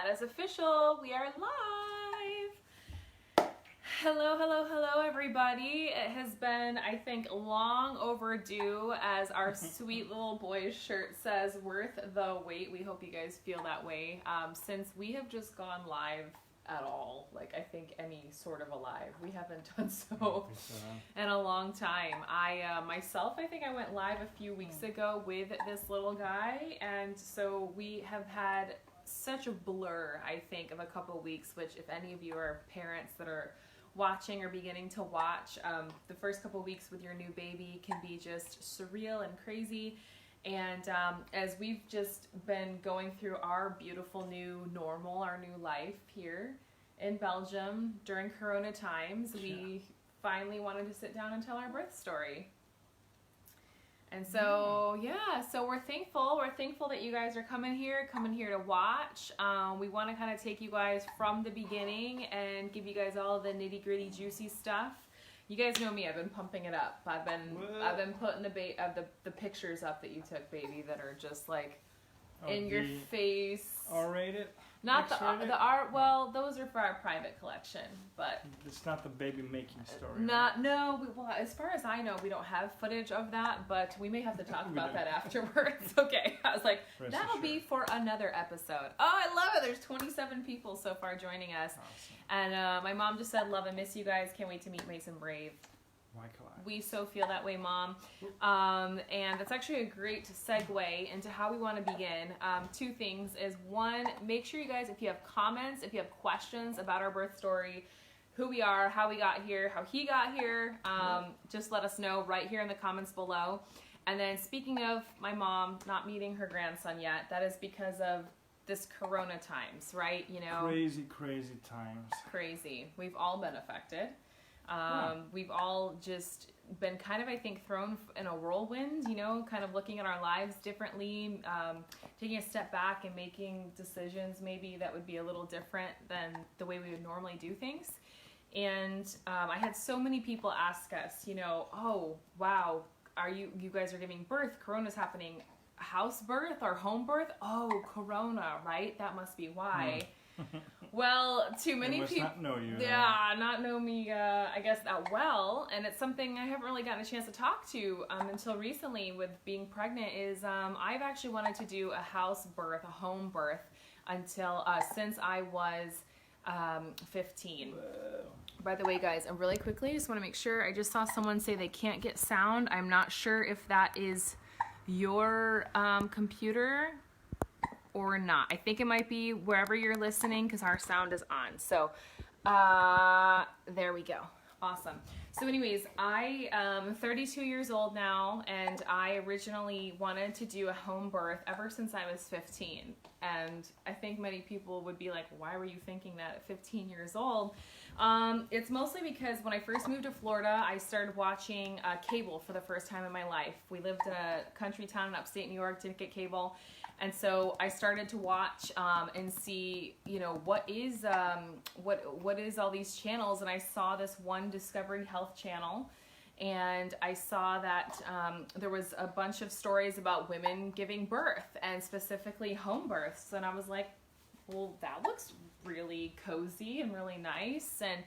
That is official. We are live. Hello, everybody. It has been, I think, long overdue, as our sweet little boy's shirt says, worth the wait. We hope you guys feel that way. Since we have just gone live at all, like I think any sort of a live. We haven't done so in a long time. I think I went live a few weeks ago with this little guy, and so we have had such a blur, I think, of a couple weeks, which if any of you are parents that are watching or beginning to watch, the first couple weeks with your new baby can be just surreal and crazy. And as we've just been going through our beautiful new normal, our new life here in Belgium during Corona times, we finally wanted to sit down and tell our birth story. And so, so we're thankful. We're thankful that you guys are coming here to watch. We want to kind of take you guys from the beginning and give you guys all the nitty gritty juicy stuff. You guys know me. I've been pumping it up. I've been putting the pictures up that you took, baby, that are just like in your face. R-rated? Not the R. Well, those are for our private collection, but it's not the baby making story. Well, as far as I know, we don't have footage of that, but we may have to talk about that afterwards. Okay, I was like, that'll be for another episode. Oh, I love it. There's 27 people so far joining us. Awesome. And my mom just said, love and miss you guys. Can't wait to meet Mason Brave. We so feel that way, Mom. And that's actually a great segue into how we want to begin. Two things is, one, make sure you guys, if you have comments, if you have questions about our birth story, who we are, how we got here, how he got here, just let us know right here in the comments below. And then speaking of my mom not meeting her grandson yet, that is because of this Corona times, right? You know, crazy times. Crazy. We've all been affected. We've all just been kind of, I think, thrown in a whirlwind, you know, kind of looking at our lives differently, taking a step back and making decisions maybe that would be a little different than the way we would normally do things. And I had so many people ask us, you know, oh, wow, you guys are giving birth, Corona's happening, house birth or home birth? Oh, Corona, right? That must be why. Well, too many people not know you. Not know me, I guess, that well, and it's something I haven't really gotten a chance to talk to until recently with being pregnant, is I've actually wanted to do a house birth, a home birth, until since I was 15. Whoa. By the way, guys, and really quickly, I just want to make sure, I just saw someone say they can't get sound. I'm not sure if that is your computer or not. I think it might be wherever you're listening, because our sound is on. So there we go. Awesome. So anyways, I am 32 years old now, and I originally wanted to do a home birth ever since I was 15. And I think many people would be like, why were you thinking that at 15 years old? It's mostly because when I first moved to Florida, I started watching cable for the first time in my life. We lived in a country town in upstate New York, didn't get cable. And so I started to watch and see, you know, what is all these channels, and I saw this one Discovery Health channel, and I saw that there was a bunch of stories about women giving birth, and specifically home births, and I was like, well, that looks really cozy and really nice. And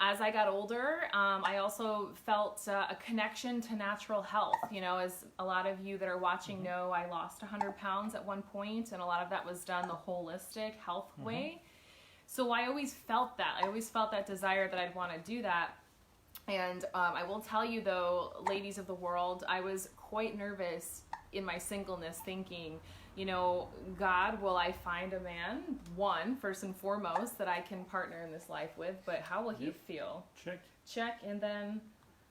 as I got older, I also felt a connection to natural health. You know, as a lot of you that are watching know, I lost 100 pounds at one point, and a lot of that was done the holistic health way. So I always felt that. I always felt that desire that I'd want to do that. And I will tell you, though, ladies of the world, I was quite nervous in my singleness, thinking, you know, God, will I find a man, one, first and foremost, that I can partner in this life with, but how will he feel? Check, and then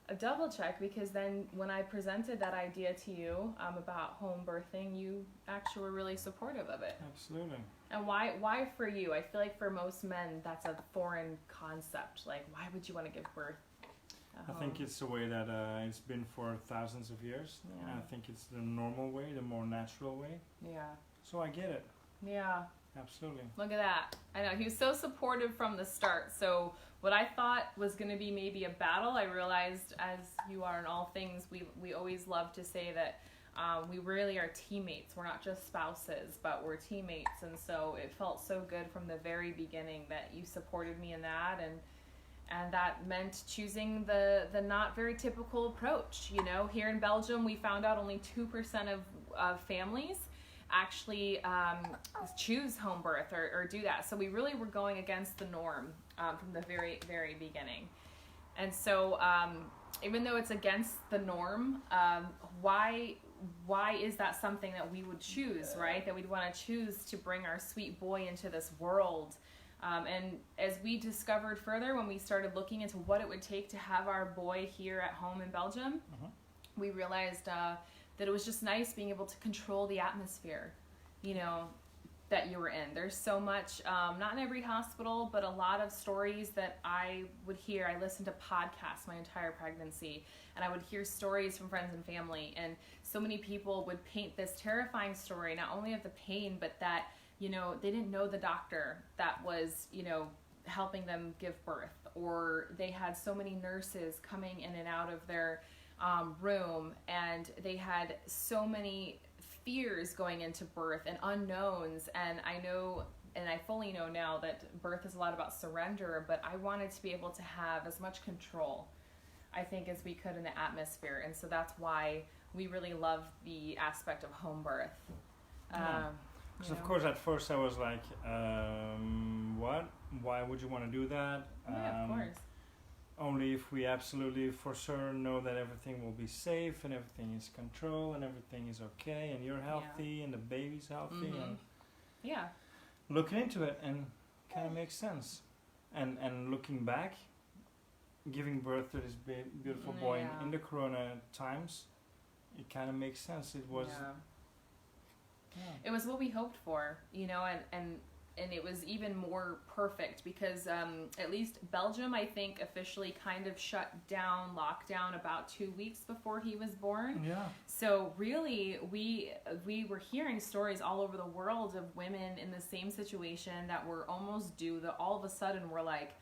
a double check, because then when I presented that idea to you about home birthing, you actually were really supportive of it. Absolutely. And why for you? I feel like for most men, that's a foreign concept. Like, why would you want to give birth? I think it's the way that it's been for thousands of years. Yeah. I think it's the normal way, the more natural way. Yeah. So I get it. Yeah. Absolutely. Look at that. I know, he was so supportive from the start. So what I thought was going to be maybe a battle, I realized, as you are in all things, we always love to say that We really are teammates. We're not just spouses, but we're teammates. And so it felt so good from the very beginning that you supported me in that. And that meant choosing the not very typical approach. You know, here in Belgium, we found out only 2% of families actually choose home birth or do that. So we really were going against the norm from the very, very beginning. And so even though it's against the norm, why is that something that we would choose, right? That we'd want to choose to bring our sweet boy into this world. And as we discovered further when we started looking into what it would take to have our boy here at home in Belgium, we realized that it was just nice being able to control the atmosphere, you know, that you were in. There's so much, not in every hospital, but a lot of stories that I would hear. I listened to podcasts my entire pregnancy, and I would hear stories from friends and family, and so many people would paint this terrifying story, not only of the pain, but that, you know, they didn't know the doctor that was, you know, helping them give birth, or they had so many nurses coming in and out of their room, and they had so many fears going into birth and unknowns. And I know, and I fully know now, that birth is a lot about surrender, but I wanted to be able to have as much control, I think, as we could in the atmosphere. And so that's why we really love the aspect of home birth. Because of course at first I was like, what? Why would you want to do that? Yeah, of course. Only if we absolutely for sure know that everything will be safe and everything is controlled and everything is okay and you're healthy and the baby's healthy and looking into it, and kind of makes sense. And looking back, giving birth to this beautiful boy in the corona times, it kind of makes sense. It was it was what we hoped for, you know, and it was even more perfect because at least Belgium, I think, officially kind of shut down, lockdown about 2 weeks before he was born. Yeah. So really, we were hearing stories all over the world of women in the same situation that were almost due, that all of a sudden were like,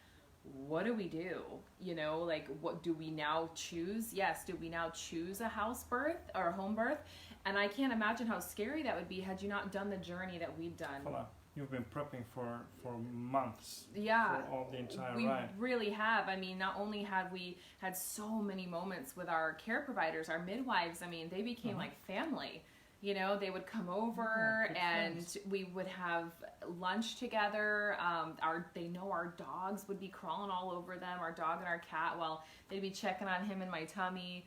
what do we do? You know, like, what do we now choose? Yes, do we now choose a house birth or a home birth? And I can't imagine how scary that would be had you not done the journey that we'd done. You've been prepping for months. Yeah. For all the entire ride. We really have. I mean, not only had we had so many moments with our care providers, our midwives, I mean, they became like family. You know, they would come over and we would have lunch together. They know our dogs would be crawling all over them, our dog and our cat, while they'd be checking on him in my tummy.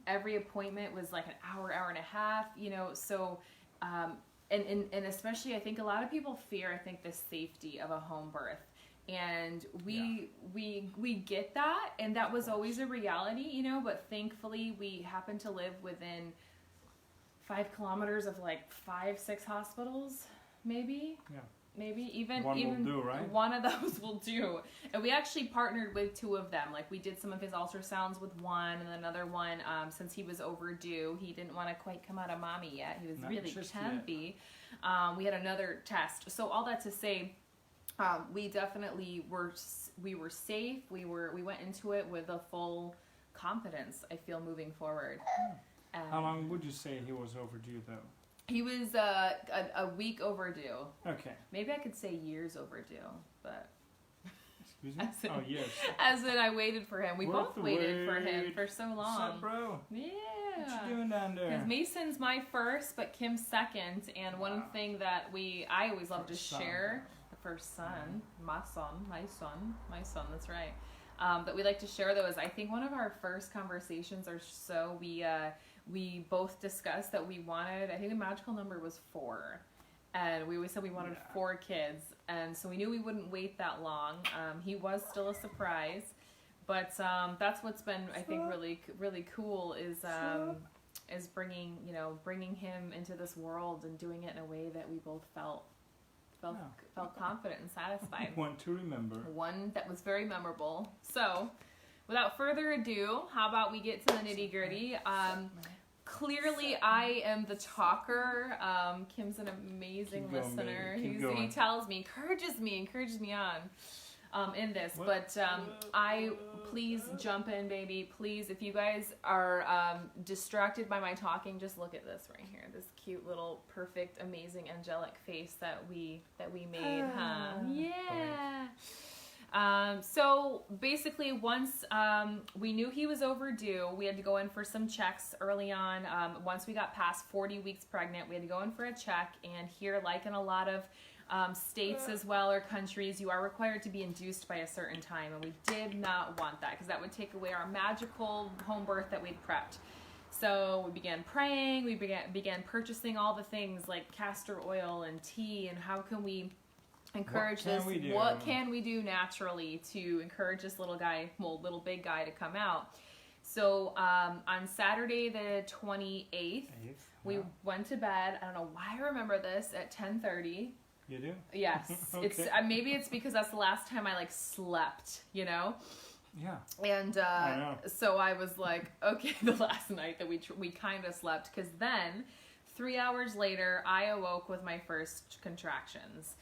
Every appointment was like an hour and a half, you know, so... And especially, I think a lot of people fear, I think, the safety of a home birth. And we get that, and that was always a reality, you know, but thankfully we happen to live within 5 kilometers of like 5-6 hospitals, maybe. Yeah. Maybe even will do, right? One of those will do. And we actually partnered with 2 of them. Like, we did some of his ultrasounds with one, and another one, since he was overdue, he didn't want to quite come out of mommy yet. He was really tempy. We had another test. So all that to say, we definitely were safe. We went into it with a full confidence, I feel, moving forward. How long would you say he was overdue, though? He was a week overdue. Okay. Maybe I could say years overdue, but... Excuse me? Years. As in, I waited for him. We both waited for him for so long. What's up, bro? Yeah. What you doing down there? Because Mason's my first, but Kim's second. And one thing that I always love to share, the first son, my son, that's right. That we like to share, though, is I think one of our first conversations or so, we both discussed that we wanted, I think the magical number was 4. And we always said we wanted 4 kids. And so we knew we wouldn't wait that long. He was still a surprise. But that's what's been, I think, really, really cool is bringing him into this world and doing it in a way that we both felt confident and satisfied. One to remember. One that was very memorable. So, without further ado, how about we get to the nitty-gritty? Clearly, I am the talker. Kim's an amazing listener. He tells me, encourages me on. in this, but please jump in, baby. Please, if you guys are distracted by my talking, just look at this right here. This cute little, perfect, amazing, angelic face that we made, huh? Yeah. So basically, once we knew he was overdue, we had to go in for some checks early on. Once we got past 40 weeks pregnant, we had to go in for a check. And here, like in a lot of states as well, or countries, you are required to be induced by a certain time, and we did not want that because that would take away our magical home birth that we'd prepped. So we began praying, we began purchasing all the things like castor oil and tea, and how can we encourage this? What can we do naturally to encourage this little big guy to come out? So on Saturday the 28th, we went to bed. I don't know why I remember this, at 10:30. You do? Yes. Okay. It's maybe it's because that's the last time I slept, you know? Yeah. And so I was like, okay, the last night that we kind of slept, because then 3 hours later I awoke with my first contractions.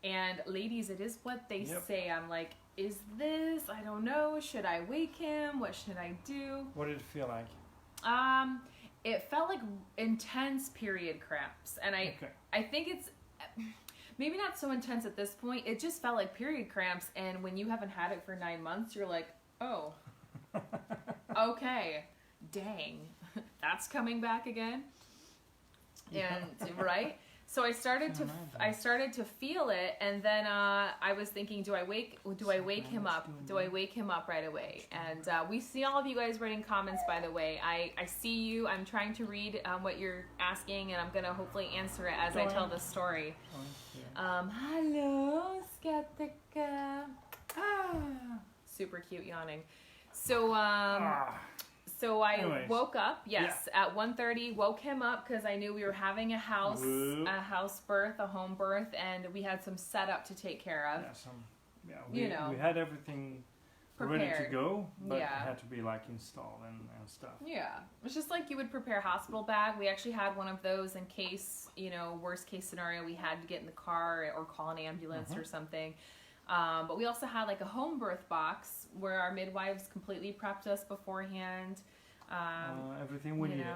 And ladies, it is what they say. I'm like, is this? I don't know. Should I wake him? What should I do? What did it feel like? It felt like intense period cramps, and I think it's maybe not so intense at this point. It just felt like period cramps, and when you haven't had it for 9 months, you're like, oh, okay, dang, that's coming back again, and right. So I started to feel it, and then I was thinking, do I wake him up? Do I wake him up right away? And we see all of you guys writing comments, by the way. I see you. I'm trying to read what you're asking, and I'm gonna hopefully answer it as I tell the story. Hello, Skatika. Super cute yawning. So So I woke up, at 1:30, woke him up because I knew we were having a house birth, a home birth, and we had some setup to take care of. We had everything prepared, ready to go, but it had to be installed and stuff. Yeah, it's just like you would prepare a hospital bag. We actually had one of those in case, worst case scenario, we had to get in the car or call an ambulance or something. But we also had a home birth box where our midwives completely prepped us beforehand. Everything we needed.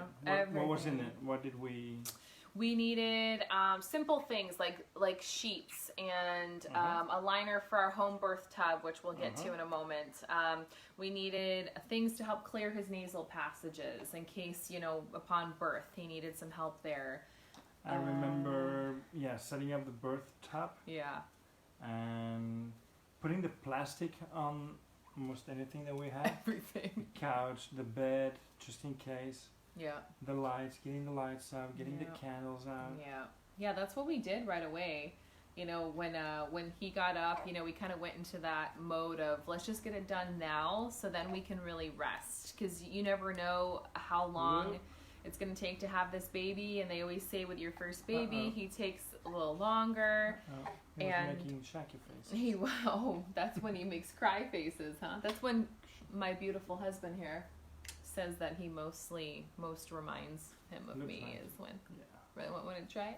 What was in it? What did we? We needed simple things like sheets and a liner for our home birth tub, which we'll get to in a moment. We needed things to help clear his nasal passages in case, upon birth he needed some help there. I remember, setting up the birth tub. Yeah. And putting the plastic on almost anything that we had. Everything. The couch, the bed, just in case. Yeah. The lights, getting the lights out, getting the candles out. Yeah. Yeah, that's what we did right away. When he got up, we kind of went into that mode of let's just get it done now so then we can really rest. Because you never know how long it's going to take to have this baby. And they always say with your first baby, he takes a little longer. He was making shaky faces. That's when he makes cry faces, huh? That's when my beautiful husband here says that he most reminds him of me is when. Yeah. Right, want to try?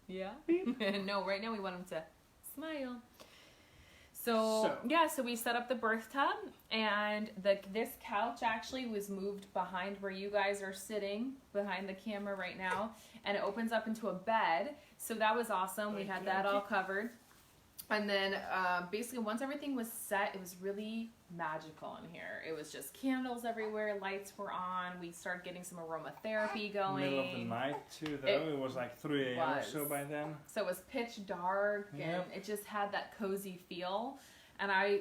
Yeah. No, right now we want him to smile. So we set up the birth tub, and this couch actually was moved behind where you guys are sitting, behind the camera right now, and it opens up into a bed. So that was awesome. We had that all covered. And then basically once everything was set, it was really magical in here. It was just candles everywhere, lights were on. We started getting some aromatherapy going. Middle of the night too, though. It was 3 a.m. or so by then. So it was pitch dark, and it just had that cozy feel. And I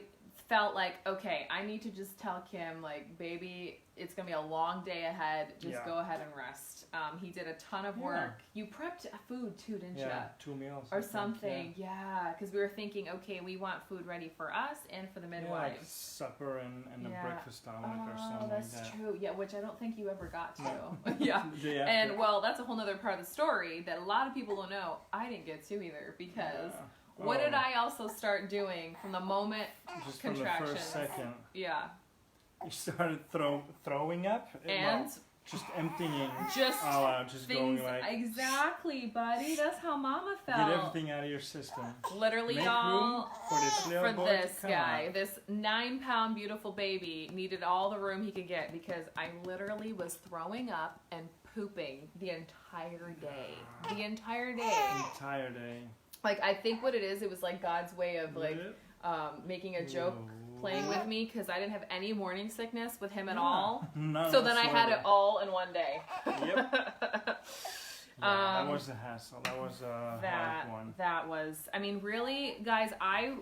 felt like, okay, I need to just tell Kim, baby, it's going to be a long day ahead. Just go ahead and rest. He did a ton of work. You prepped food too, didn't you? Yeah, 2 meals. Or something. Yeah, because we were thinking, okay, we want food ready for us and for the midwives. Like supper and a breakfast omelet or something that's like that. true. Yeah, which I don't think you ever got to. No. Yeah. And, that's a whole other part of the story that a lot of people don't know. I didn't get to either because... Yeah. What did I also start doing from the moment just contractions? From the first second. Yeah. You started throwing up. And just emptying, just all out, just things, going like... Exactly, buddy. That's how Mama felt. Get everything out of your system. Literally, Make y'all, room for this little boy this to come guy, out. this 9-pound beautiful baby needed all the room he could get because I literally was throwing up and pooping the entire day. The entire day. Entire day. Like, I think what it is, it was like God's way of like making a joke. Playing with me because I didn't have any morning sickness with him at all. So then I had it all in one day. Yep. That was a hassle. That was a hard one. That was, I mean, really, guys, I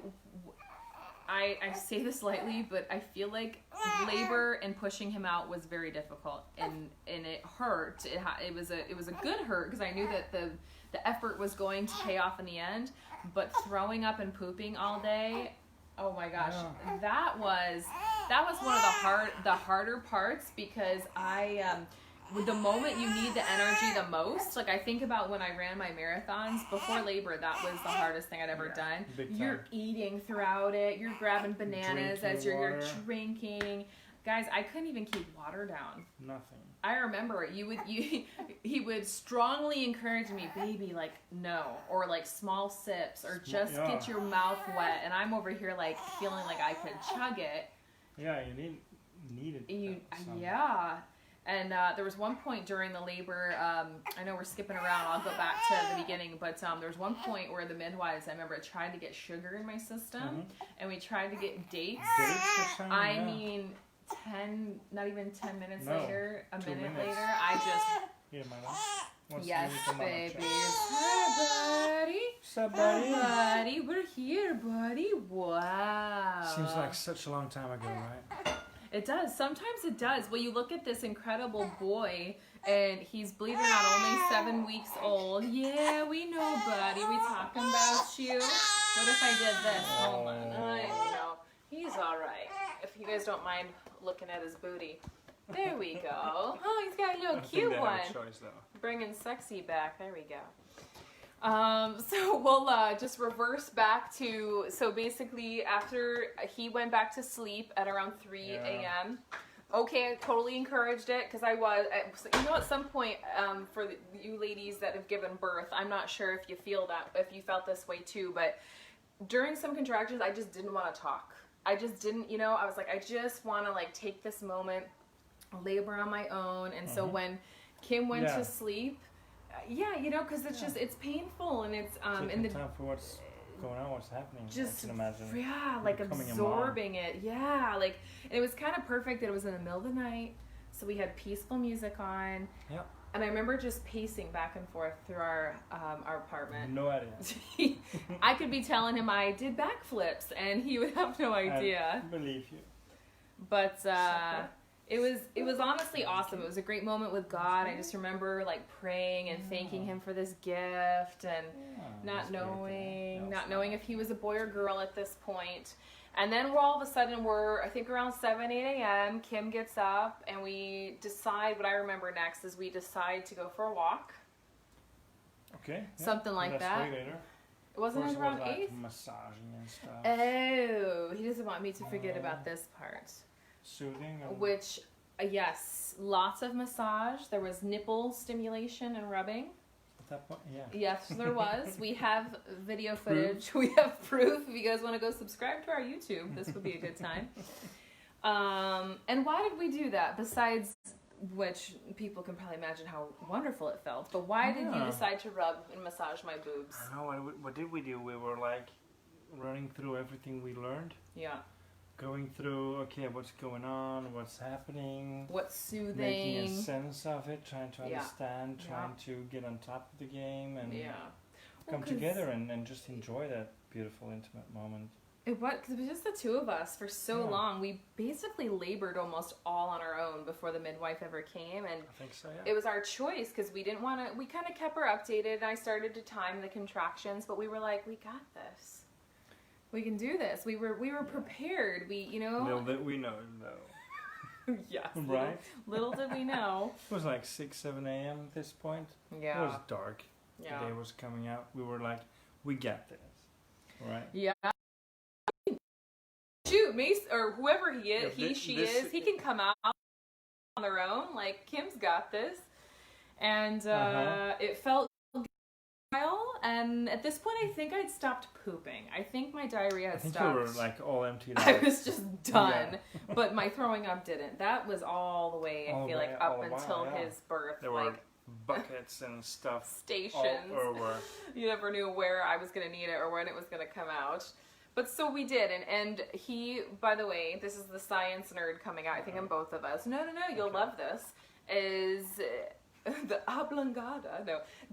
say this lightly, but I feel like labor and pushing him out was very difficult, and it hurt. It was a good hurt because I knew that the effort was going to pay off in the end. But throwing up and pooping all day. Oh my gosh, that was one of the harder parts because the moment you need the energy the most, like I think about when I ran my marathons before labor, that was the hardest thing I'd ever done. You're eating throughout it, you're grabbing bananas as you're drinking. Guys, I couldn't even keep water down. Nothing. I remember he would strongly encourage me, baby, like no, or like small sips, or just get your mouth wet, and I'm over here like feeling like I could chug it. Yeah, you needed. And there was one point during the labor. I know we're skipping around. I'll go back to the beginning, but there was one point where the midwives, I remember, tried to get sugar in my system, and we tried to get dates. I mean. Not even 10 minutes later, a minute later, I just... Here, Mama. Yes, baby. Hi, buddy. What's up, buddy? Hi, buddy. We're here, buddy. Wow. Seems like such a long time ago, right? It does. Sometimes it does. Well, you look at this incredible boy, and he's, believe it or not, only 7 weeks old. Yeah, we know, buddy. We talking about you. What if I did this? Hold on. I don't know. He's all right. If you guys don't mind looking at his booty. There we go. Oh, he's got a little cute one. Choice, bringing sexy back. There we go. So we'll just reverse back to, so basically after he went back to sleep at around 3 a.m. Okay, I totally encouraged it because at some point, for you ladies that have given birth, I'm not sure if you felt this way too, but during some contractions, I just didn't want to talk. I just didn't, I was like, I just want to like take this moment, labor on my own. And so when Kim went to sleep, because it's just, it's painful and it's, taking time for what's going on, what's happening. Just, I can imagine. Yeah, like absorbing it. Yeah, like, and it was kind of perfect that it was in the middle of the night. So we had peaceful music on. Yep. And I remember just pacing back and forth through our apartment. No idea. I could be telling him I did backflips, and he would have no idea. I believe you. But it was honestly awesome. It was a great moment with God. I just remember like praying and thanking Him for this gift, and not knowing if he was a boy or girl at this point. And then all of a sudden I think around 7, 8 a.m., Kim gets up and we decide, what I remember next is we decide to go for a walk. Okay. Something like that. Way later. It wasn't around 8? Like massaging and stuff. Oh, he doesn't want me to forget about this part. Soothing? Which, yes, lots of massage. There was nipple stimulation and rubbing. That point, Yes, there was. We have video footage. We have proof. If you guys want to go subscribe to our YouTube, this would be a good time. And why did we do that? Besides which, people can probably imagine how wonderful it felt. But why did you decide to rub and massage my boobs? I don't know. What did we do? We were like running through everything we learned. Yeah. Going through, okay, what's going on, what's happening. What's soothing. Making a sense of it, trying to understand, trying to get on top of the game and come together and just enjoy that beautiful, intimate moment. It was, because it was just the two of us for so long. We basically labored almost all on our own before the midwife ever came. And I think so, it was our choice because we didn't want to, we kind of kept her updated. And I started to time the contractions, but we were like, we got this. We can do this. We were prepared. Little did we know, though. Yes. Right? Little did we know. It was like 6, 7 a.m. at this point. Yeah. It was dark. Yeah. The day was coming out. We were like, we got this. Right? Yeah. Shoot, Mace, or whoever he is, she is, he can come out on their own. Like, Kim's got this. And it felt good for a while. And at this point, I think I'd stopped pooping. I think my diarrhea had stopped. I think you were like all emptied out. I was just done. Yeah. But my throwing up didn't. That was all the way, I feel like, up until his birth. There were buckets and stuff. Stations. All over. You never knew where I was going to need it or when it was going to come out. But so we did, and he, by the way, this is the science nerd coming out, I think in both of us. No, you'll love this, is the oblongata,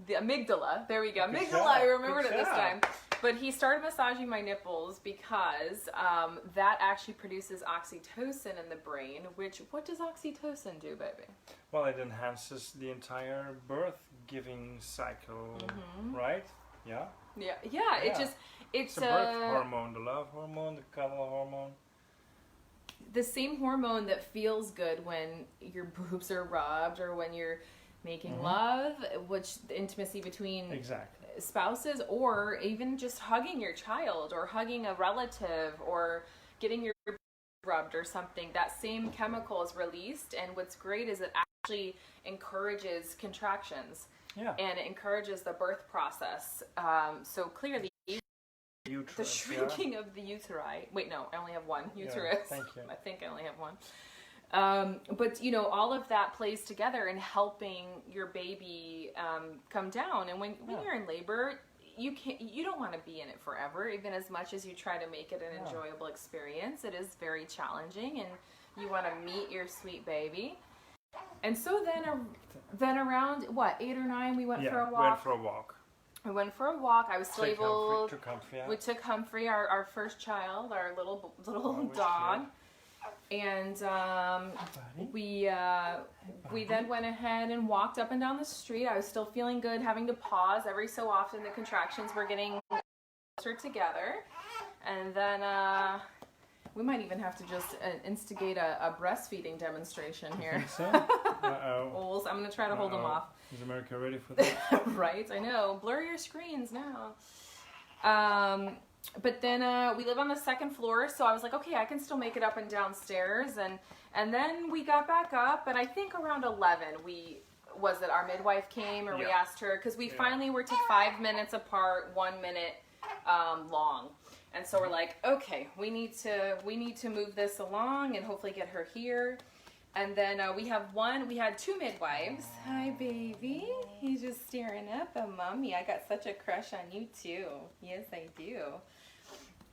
the amygdala. There we go, amygdala, I remembered it this time. But he started massaging my nipples because that actually produces oxytocin in the brain, which, what does oxytocin do, baby? Well, it enhances the entire birth-giving cycle, right? Yeah? Yeah. It's a birth hormone, the love hormone, the cuddle hormone. The same hormone that feels good when your boobs are rubbed or when you're making love, which the intimacy between spouses, or even just hugging your child or hugging a relative or getting your rubbed or something. That same chemical is released, and what's great is it actually encourages contractions. Yeah. And it encourages the birth process. So clearly, uterus, the shrinking of the uteri. Wait, no, I only have one uterus. Yeah, thank you. I think I only have one. But you know, all of that plays together in helping your baby come down. And when you're in labor, you don't want to be in it forever. Even as much as you try to make it an enjoyable experience, it is very challenging, and you want to meet your sweet baby. And so then around, 8 or 9, we went for a walk. We went for a walk. I was still able. We took Humphrey, our first child, our little dog, and we then went ahead and walked up and down the street. I was still feeling good, having to pause every so often. The contractions were getting closer together, and then we might even have to just instigate a breastfeeding demonstration here. You think so? Ols, I'm gonna try to hold them off. Is America ready for that? Right, I know. Blur your screens now. But then we live on the second floor, so I was like, okay, I can still make it up and downstairs. And then we got back up, and I think around 11, our midwife came, or we asked her, because we finally were to 5 minutes apart, 1 minute long. And so we're like, okay, we need to move this along and hopefully get her here. And then we had 2 midwives. Hi, baby. He's just staring up at mommy. I got such a crush on you, too. Yes, I do.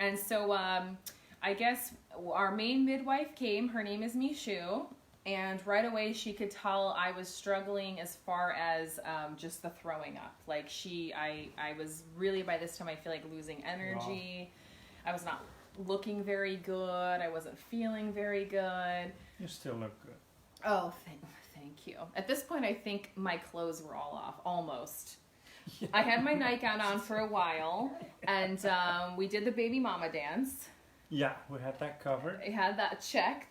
And so I guess our main midwife came. Her name is Mishu. And right away she could tell I was struggling as far as just the throwing up. Like I was really, by this time, I feel like losing energy. Wow. I was not looking very good. I wasn't feeling very good. You still look good. Oh, thank you. At this point, I think my clothes were all off, almost. Yeah. I had my nightgown on for a while, and we did the baby mama dance. Yeah, we had that covered. I had that check.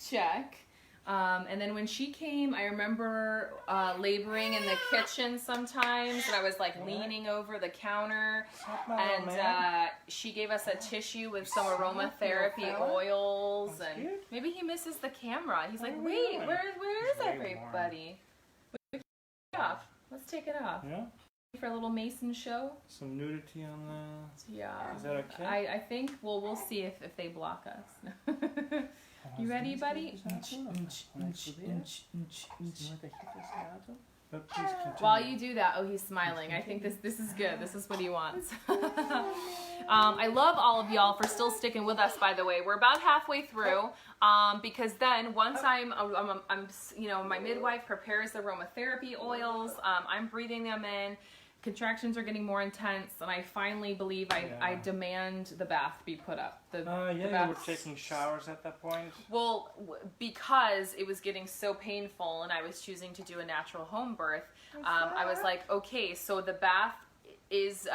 And then when she came, I remember laboring in the kitchen sometimes, and I was like leaning over the counter, and she gave us a tissue with some aromatherapy oils, and maybe he misses the camera. He's like, wait, where is everybody? Let's take it off. Yeah. For a little Mason show. Some nudity on the... Yeah. Is that okay? I think, we'll see if they block us. You ready, buddy? While you do that, he's smiling. I think this is good. This is what he wants. I love all of y'all for still sticking with us, by the way. We're about halfway through, because then once I'm my midwife prepares the aromatherapy oils, I'm breathing them in. Contractions are getting more intense, and I finally believe I demand the bath be put up. You were taking showers at that point? Well, because it was getting so painful and I was choosing to do a natural home birth, I was like, okay, so the bath is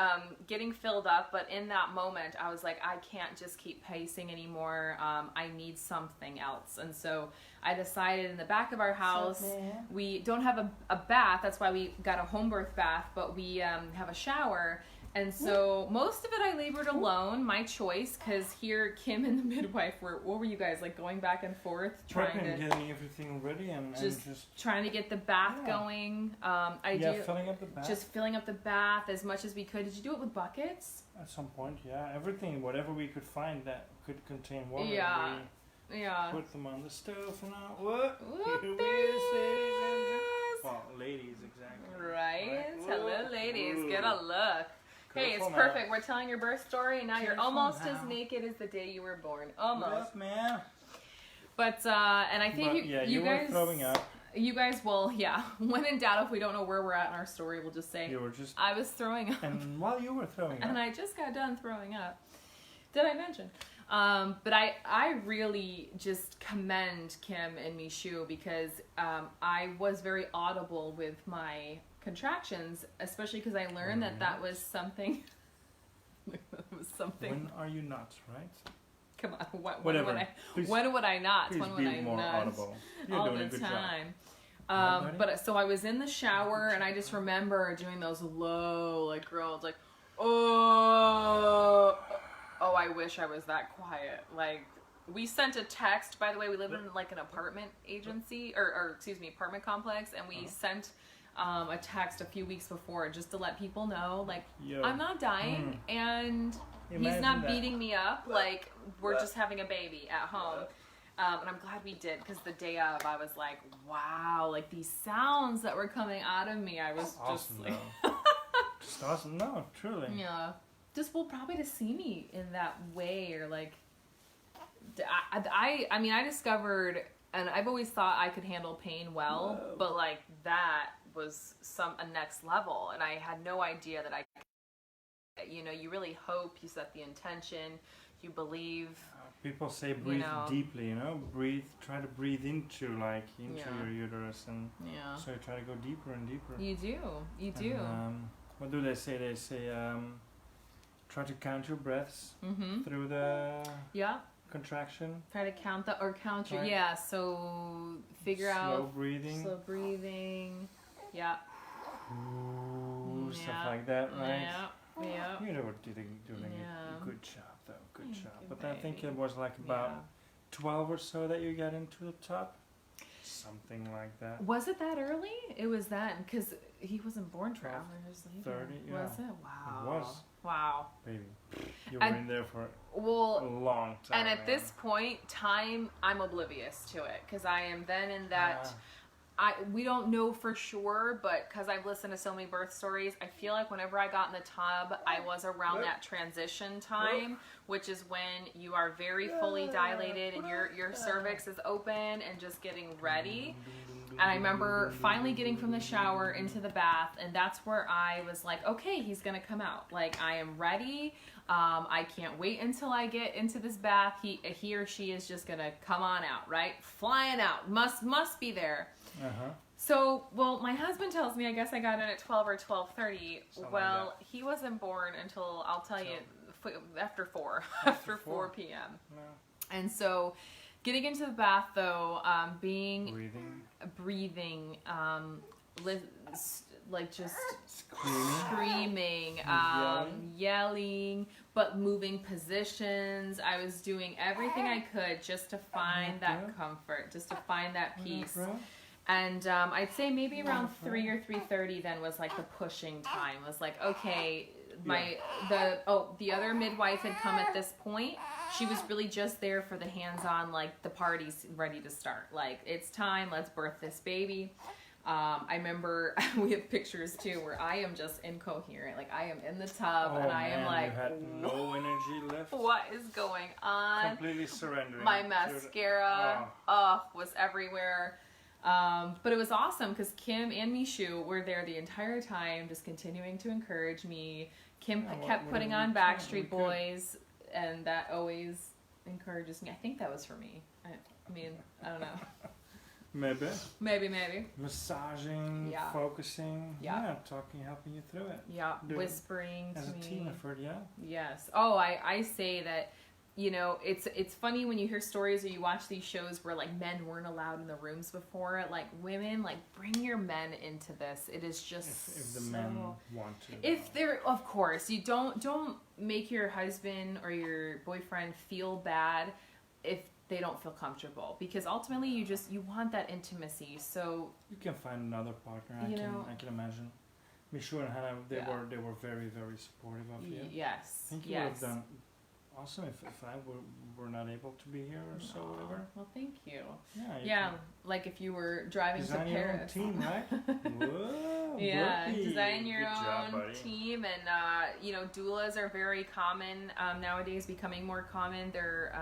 getting filled up, but in that moment I was like, I can't just keep pacing anymore. I need something else. And so I decided in the back of our house, we don't have a bath. That's why we got a home birth bath, but we have a shower. And so most of it I labored alone, my choice, because here Kim and the midwife were, what were you guys, like going back and forth? Getting everything ready and just trying to get the bath going. Filling up the bath. Just filling up the bath as much as we could. Did you do it with buckets? At some point, yeah. Everything, whatever we could find that could contain water. Yeah. Put them on the stove and now, what? Here there is. Well, ladies, exactly. Right? Hello, ladies. Ooh. Get a look. Hey, it's perfect. We're telling your birth story, and now you're almost as naked as the day you were born. Almost. Yes, man. But, and I think you guys... were throwing up. You guys will, when in doubt, if we don't know where we're at in our story, we'll just say, I was throwing up. And while you were throwing up. And I just got done throwing up. Did I mention? But I really just commend Kim and Mishu because I was very audible with my contractions, especially because I learned that was something. When are you not, right? Come on, whatever. When would I not? When would I not? Audible. You're all doing the a good time. Job. But so I was in the shower and I just remember doing those low like growls, like oh, I wish I was that quiet. Like we sent a text. By the way, we live in like an apartment agency or excuse me, apartment complex, and we sent a text a few weeks before just to let people know, like, I'm not dying and he's not beating me up. Like, we're just having a baby at home. And I'm glad we did, because the day of, I was like, wow, like these sounds that were coming out of me, I was awesome, just like... Just awesome, no, truly. Yeah. Just, well, probably to see me in that way, or like... I mean, I discovered, and I've always thought I could handle pain well, but like that was a next level, and I had no idea that I could, you know, you really hope, you set the intention, you believe. People say breathe deeply, you know, try to breathe into your uterus, and so you try to go deeper and deeper. You do. And, what do they say? They say try to count your breaths through the contraction. Try to count your, so figure out slow breathing. Yeah. Ooh, stuff like that, right? Yeah. You know what, doing a good job, though. Good job. But I think it was like about 12 or so that you got into the top. Something like that. Was it that early? It was that, because he wasn't born 12 hours later. 30, yeah. Was it? Wow. It was. Wow. Baby. You were in there for a long time. And at this point, I'm oblivious to it, because I am then in that... we don't know for sure, but because I've listened to so many birth stories, I feel like whenever I got in the tub, I was around that transition time, which is when you are very fully dilated and your cervix is open and just getting ready. And I remember finally getting from the shower into the bath, and that's where I was like, okay, he's gonna come out. Like, I am ready. I can't wait until I get into this bath. He or she is just gonna come on out, right? Flying out. Must be there. So, well, my husband tells me, I guess I got in at 12 or 12:30. Well, he wasn't born until, I'll tell you, after 4. After 4 p.m. No. And so, getting into the bath, though, breathing, like just screaming, yelling, but moving positions. I was doing everything I could just to find that comfort, just to find that peace. And I'd say maybe around 3 or 3:30 then was like the pushing time. It was like, okay, the other midwife had come at this point. She was really just there for the hands-on, like the party's ready to start. Like, it's time, let's birth this baby. I remember we have pictures too where I am just incoherent. Like, I am in the tub and I am like, you had no energy left. What is going on? Completely surrendering. My mascara was everywhere. But it was awesome because Kim and Mishu were there the entire time, just continuing to encourage me. Kim kept putting on Backstreet Boys, and that always encourages me. I think that was for me. I mean, I don't know. Maybe. Massaging, focusing, talking, helping you through it. Yeah, whispering to me. As a team effort, Yes. Oh, I say that you know, it's funny when you hear stories or you watch these shows where like men weren't allowed in the rooms before. Like women, like bring your men into this. It is just if the men want to. If they're, of course, you don't make your husband or your boyfriend feel bad if they don't feel comfortable, because ultimately you want that intimacy. So you can find another partner. I can imagine. Michelle and Hannah, they were very, very supportive of you. Yes. I think you would have done awesome if I were not able to be here or so, whatever. Well, thank you. Yeah. Like if you were driving design to Paris. Your own team, right? Whoa, design your Good own job, team, and you know, doulas are very common nowadays, becoming more common. They're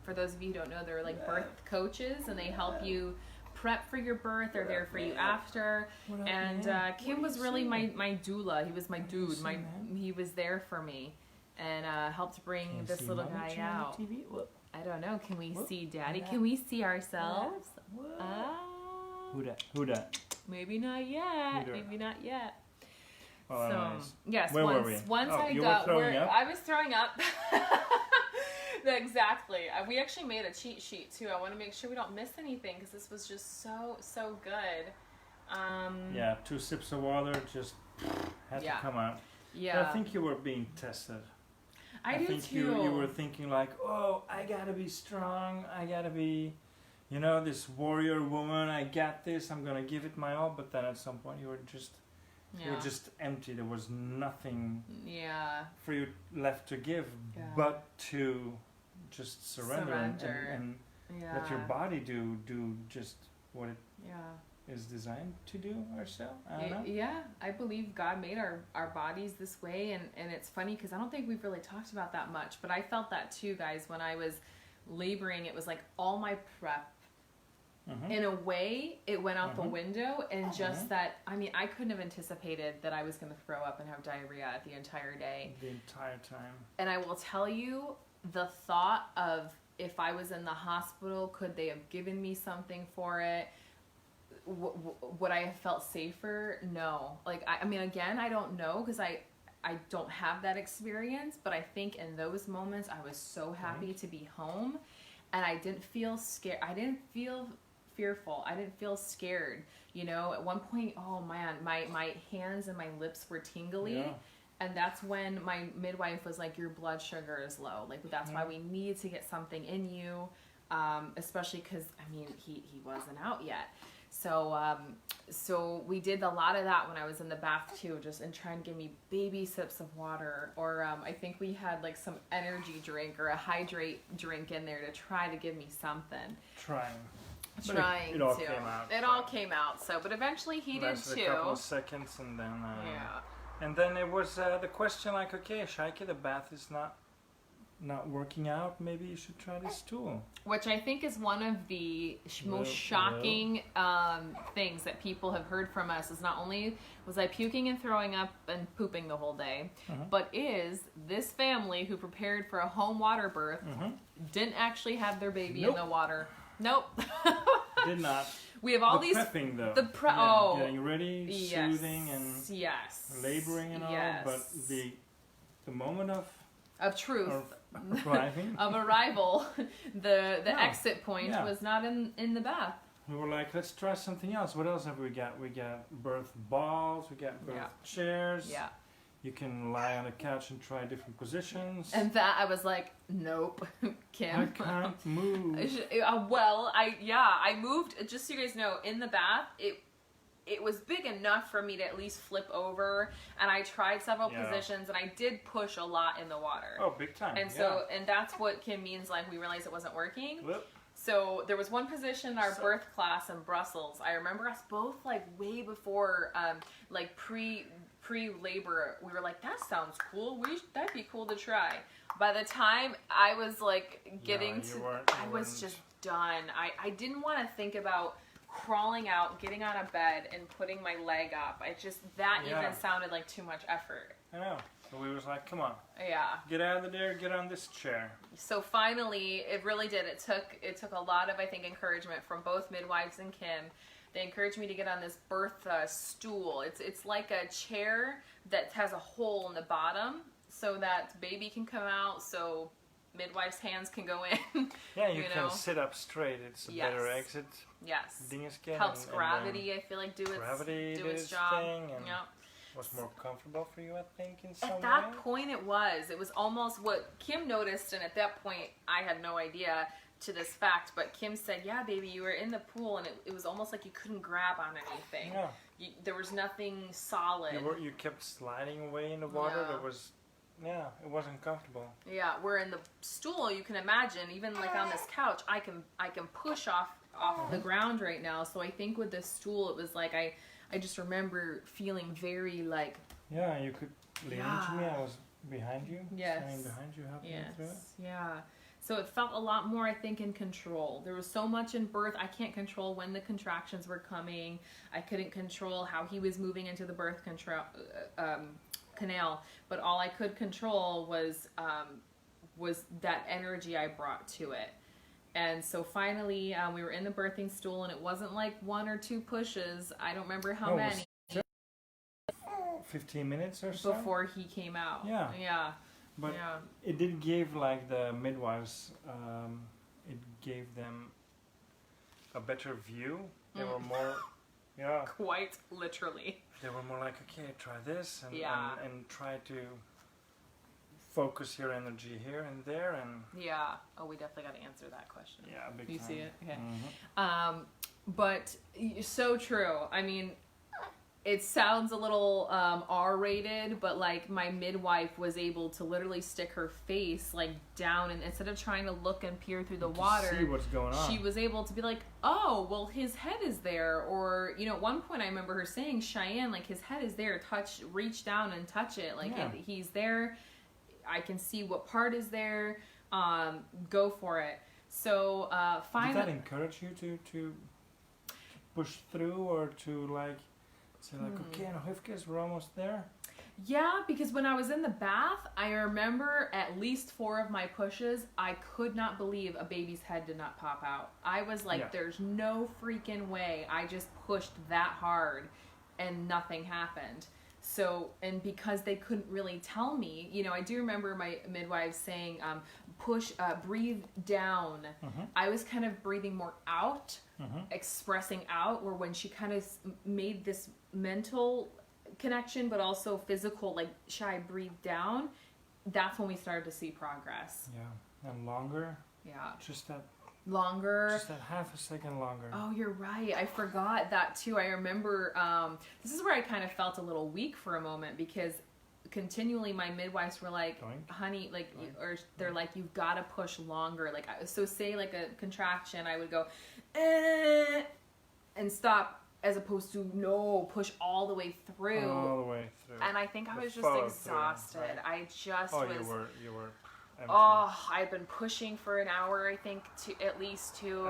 for those of you who don't know, they're like birth coaches, and they help you prep for your birth. They're there for you after. And Kim was really my doula. He was my dude. He was there for me, and helped bring this little guy out. I don't know. Can we see Daddy? Can we see ourselves? Who dat? Maybe not yet. Maybe not yet. Oh, so nice. yes, where were we? Once I was throwing up. Exactly. We actually made a cheat sheet too. I want to make sure we don't miss anything because this was just so good. 2 sips of water just had to come out. Yeah. But I think you were being tested. I do think too. You were thinking like, oh, I gotta be strong. I gotta be, you know, this warrior woman. I got this. I'm gonna give it my all. But then at some point you were just empty. There was nothing for you left to give but to just surrender. And let your body do just what it is designed to do ourselves. I don't know. Yeah, I believe God made our bodies this way, and it's funny because I don't think we've really talked about that much, but I felt that too, guys. When I was laboring, it was like all my prep. In a way, it went out the window, and just that, I mean, I couldn't have anticipated that I was going to throw up and have diarrhea the entire day. The entire time. And I will tell you, the thought of if I was in the hospital, could they have given me something for it? Would I have felt safer? No. Like, I mean, again, I don't know because I don't have that experience, but I think in those moments, I was so happy to be home, and I didn't feel scared. I didn't feel fearful. I didn't feel scared. You know, at one point, oh man, my hands and my lips were tingly. And that's when my midwife was like, your blood sugar is low. Like, that's why we need to get something in you. Especially because, I mean, he wasn't out yet. So we did a lot of that when I was in the bath too, just and trying to give me baby sips of water, or I think we had like some energy drink or a hydrate drink in there to try to give me something. Trying it all came out. It all came out. So, but eventually he did too. A couple of seconds, and then and then it was the question like, okay, Shaike, the bath is not working out. Maybe you should try this tool. Which I think is one of the most shocking things that people have heard from us. Is not only was I puking and throwing up and pooping the whole day, but is this family who prepared for a home water birth didn't actually have their baby in the water. Nope. Did not. We have all the these prepping though. Getting ready, soothing, and laboring and all. But the moment of truth, arriving, of arrival, the exit point was not in the bath. We were like, let's try something else. What else have we got? We got birth balls. We got birth chairs. Yeah. You can lie on the couch and try different positions. And that, I was like, nope, Kim. I can't move. I moved, just so you guys know, in the bath, it was big enough for me to at least flip over, and I tried several positions, and I did push a lot in the water. Oh, big time. And so, and that's what Kim means, like, we realized it wasn't working. Whoop. So there was one position in our birth class in Brussels. I remember us both, like, way before, like, pre-labor, we were like, that sounds cool. That'd be cool to try. By the time I was like I was just done. I didn't want to think about crawling out, getting out of bed, and putting my leg up. Even sounded like too much effort. I know. So we was like, come on. Yeah. Get out of there. Get on this chair. So finally, it really did. It took a lot of, I think, encouragement from both midwives and Kim. They encouraged me to get on this birth stool. It's like a chair that has a hole in the bottom so that baby can come out. So midwife's hands can go in. Yeah, you can sit up straight. It's a better exit. Yes. Dingeskin. Helps gravity, I feel like, do its job. Thing, and was more comfortable for you, I think, in some way. At that point, it was. It was almost what Kim noticed, and at that point, I had no idea to this fact, but Kim said, yeah, baby, you were in the pool, and it was almost like you couldn't grab on anything. Yeah. There was nothing solid. You kept sliding away in the water. There was... Yeah, it wasn't comfortable. Yeah, where in the stool, you can imagine, even like on this couch, I can push off the ground right now. So I think with this stool, it was like I just remember feeling very like... Yeah, you could lean into me. I was behind you. Standing behind you, helping you through it. Yeah. So it felt a lot more, I think, in control. There was so much in birth. I can't control when the contractions were coming. I couldn't control how he was moving into the birth canal, but all I could control was that energy I brought to it. And so finally, we were in the birthing stool, and it wasn't like 1 or 2 pushes. I don't remember how many. 15 minutes or so before he came out. But it did give like the midwives, it gave them a better view. They were more, quite literally. They were more like, okay, try this and try to focus your energy here and there and. Yeah. Oh, we definitely got to answer that question. Yeah, big you time. see it? Okay. But so true. I mean, it sounds a little R-rated, but like my midwife was able to literally stick her face like down, and instead of trying to look and peer through the water, see what's going on, she was able to be like, oh, well, his head is there. Or, at one point I remember her saying, Cheyanne, like, his head is there, reach down and touch it. Like, he's there. I can see what part is there. Go for it. So, finally. Did that encourage you to push through, or to like, say like, okay, no, Hufkes, we're almost there? Yeah, because when I was in the bath, I remember at least 4 of my pushes, I could not believe a baby's head did not pop out. I was like, there's no freaking way. I just pushed that hard and nothing happened. So, and because they couldn't really tell me, I do remember my midwife saying, breathe down. I was kind of breathing more out, expressing out, where when she kind of made this mental connection, but also physical, like, should I breathe down? That's when we started to see progress. Yeah, and longer. Yeah. Just that. Longer. Just that half a second longer. Oh, you're right. I forgot that too. I remember, this is where I kind of felt a little weak for a moment, because continually my midwives were like, honey, like, or they're like, you've got to push longer. Like, so say like a contraction, I would go, and stop, as opposed to no, push all the way through. All the way through. And I think I was just exhausted. Right? I just was. You were. Empty. Oh, I've been pushing for an hour, I think, to at least 2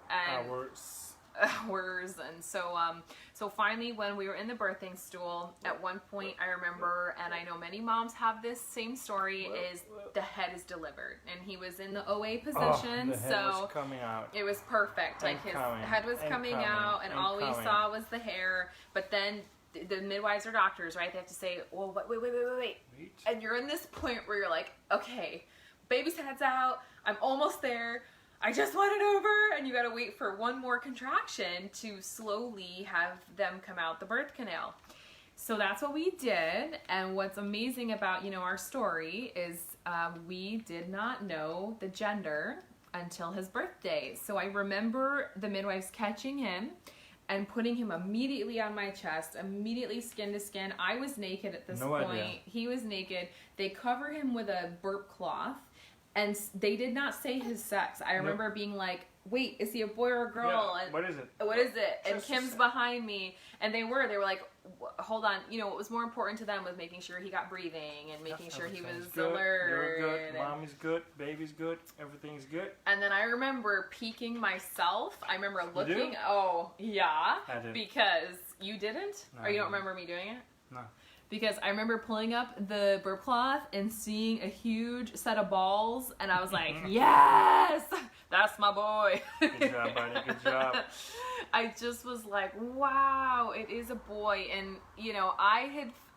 hours. And so finally, when we were in the birthing stool, at one point I remember, and I know many moms have this same story, is the head is delivered, and he was in the OA position, the head was coming out. It was perfect. Like, his head was coming out, and all we saw was the hair. But then the midwives are doctors, right? They have to say, well, wait. And you're in this point where you're like, okay, baby's head's out. I'm almost there. I just want it over. And you got to wait for one more contraction to slowly have them come out the birth canal. So that's what we did. And what's amazing about, our story is we did not know the gender until his birthday. So I remember the midwives catching him and putting him immediately on my chest, immediately skin to skin. I was naked at this point. Idea. He was naked. They cover him with a burp cloth, and they did not say his sex. I remember being like, wait, is he a boy or a girl? Yeah, and what is it? What is it? And Kim's behind me, and they were like, hold on. What was more important to them was making sure he got breathing and making sure he was alert. You're good. Mommy's good. Baby's good. Everything's good. And then I remember peeking myself. I remember looking. You do? Oh, yeah. I did. Because you didn't? No, or you don't remember me doing it? No. Because I remember pulling up the burp cloth and seeing a huge set of balls, and I was like, yes! That's my boy. Good job, buddy. Good job. I just was like, wow, it is a boy. And,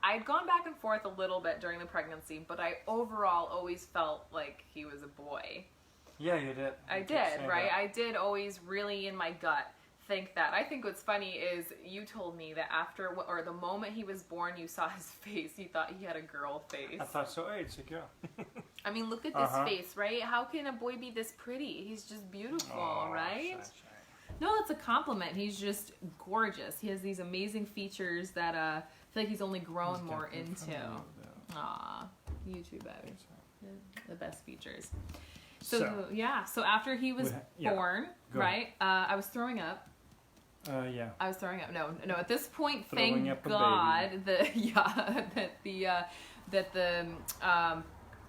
I'd gone back and forth a little bit during the pregnancy, but I overall always felt like he was a boy. Yeah, you did. I did, right? That. I did always really in my gut think that. I think what's funny is you told me that after, or the moment he was born, you saw his face. You thought he had a girl face. I thought so. Hey, it's a girl. I mean, look at this face, right? How can a boy be this pretty? He's just beautiful, right? Shy. No, that's a compliment. He's just gorgeous. He has these amazing features that I feel like he's only grown more into. Aw, you too, baby. The best features. So yeah, so after he was born, right? I was throwing up. Yeah. I was throwing up. No. At this point, thank God that the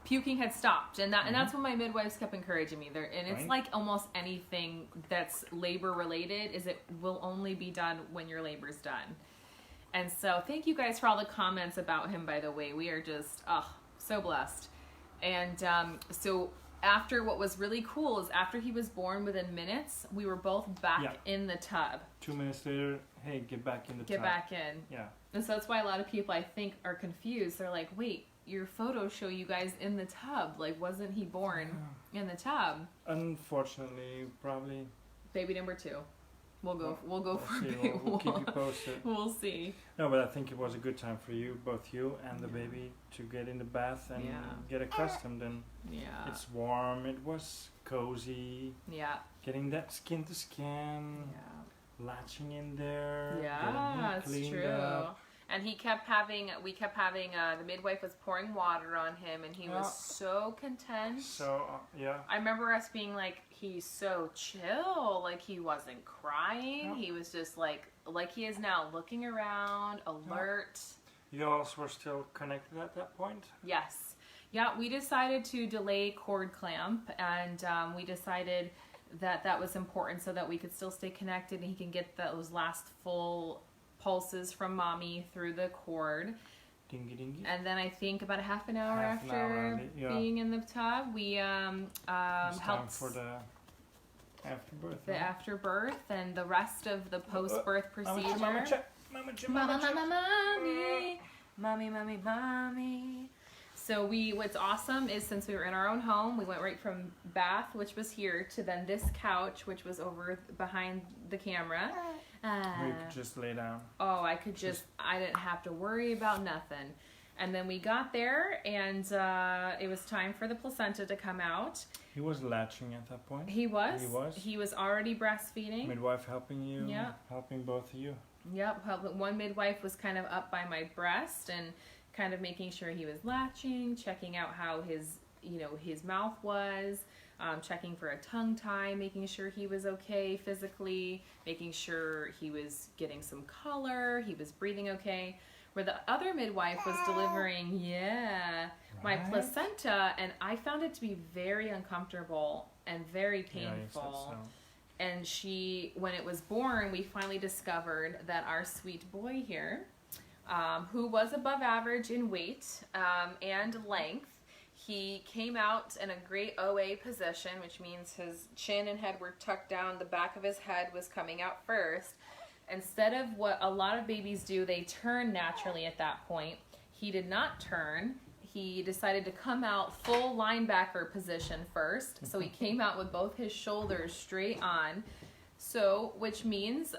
puking had stopped, and that's when my midwives kept encouraging me. And it's like almost anything that's labor related, is it will only be done when your labor's done. And so thank you guys for all the comments about him. By the way, we are just so blessed. And so. After, what was really cool is after he was born, within minutes, we were both back in the tub. 2 minutes later, hey, get back in the tub. Get back in. Yeah. And so that's why a lot of people, I think, are confused. They're like, wait, your photos show you guys in the tub. Like, wasn't he born in the tub? Unfortunately, probably. Baby number 2. We'll go for see. baby. We'll keep you posted. We'll see. No, but I think it was a good time for you, both you and the baby, to get in the bath and get accustomed. And it's warm. It was cozy. Yeah. Getting that skin to skin. Yeah. Latching in there. Yeah, it's true. Up. And we kept having, the midwife was pouring water on him, and he was so content. So, I remember us being like, he's so chill, like he wasn't crying. He was just like he is now, looking around, alert. You also were still connected at that point? Yes. Yeah, we decided to delay cord clamp, and we decided that was important so that we could still stay connected and he can get those last full pulses from mommy through the cord. Dingy dingy. And then I think about a half an hour after being in the tub, we helped for the afterbirth. The afterbirth and the rest of the post-birth procedure. Mommy. So what's awesome is since we were in our own home, we went right from bath, which was here, to then this couch, which was over behind the camera. We could just lay down. Oh, I didn't have to worry about nothing. And then we got there, and it was time for the placenta to come out. He was latching at that point. He was. He was already breastfeeding. Midwife helping you. Yeah. Helping both of you. Yep. One midwife was kind of up by my breast and kind of making sure he was latching, checking out how his mouth was, checking for a tongue tie, making sure he was okay physically, making sure he was getting some color, he was breathing okay. Where the other midwife was delivering, my placenta, and I found it to be very uncomfortable and very painful. Yeah, and when it was born, we finally discovered that our sweet boy here, who was above average in weight and length, he came out in a great OA position, which means his chin and head were tucked down, the back of his head was coming out first. Instead of what a lot of babies do, they turn naturally at that point. He did not turn. He decided to come out full linebacker position first. So he came out with both his shoulders straight on. So, which means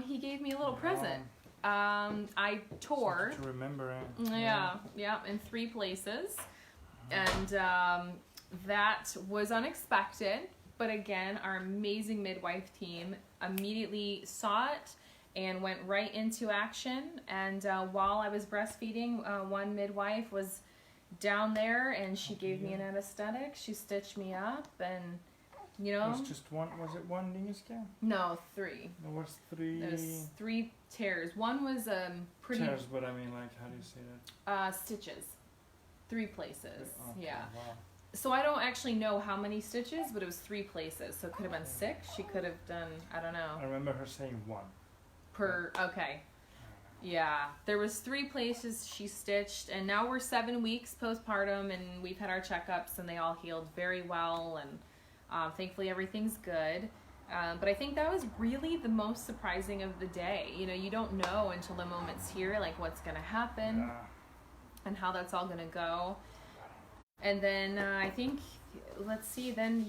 he gave me a little present. I tore. Something to remember. Yeah, in 3 places. And that was unexpected. But again, our amazing midwife team immediately saw it and went right into action. And while I was breastfeeding, one midwife was down there and she gave me an anesthetic. She stitched me up and, It was just one, was it one dingus-scale? No, 3. There was 3. There was 3 tears. One was pretty... Tears, but I mean, like, how do you say that? Stitches. 3 places, okay, yeah. Wow. So I don't actually know how many stitches, but it was 3 places. So it could have been 6. She could have done, I don't know. I remember her saying 1. Okay. Yeah. There was 3 places she stitched, and now we're 7 weeks postpartum, and we've had our checkups, and they all healed very well, and thankfully everything's good. But I think that was really the most surprising of the day. You don't know until the moment's here, like what's going to happen. and how that's all gonna go. And then I think, let's see, then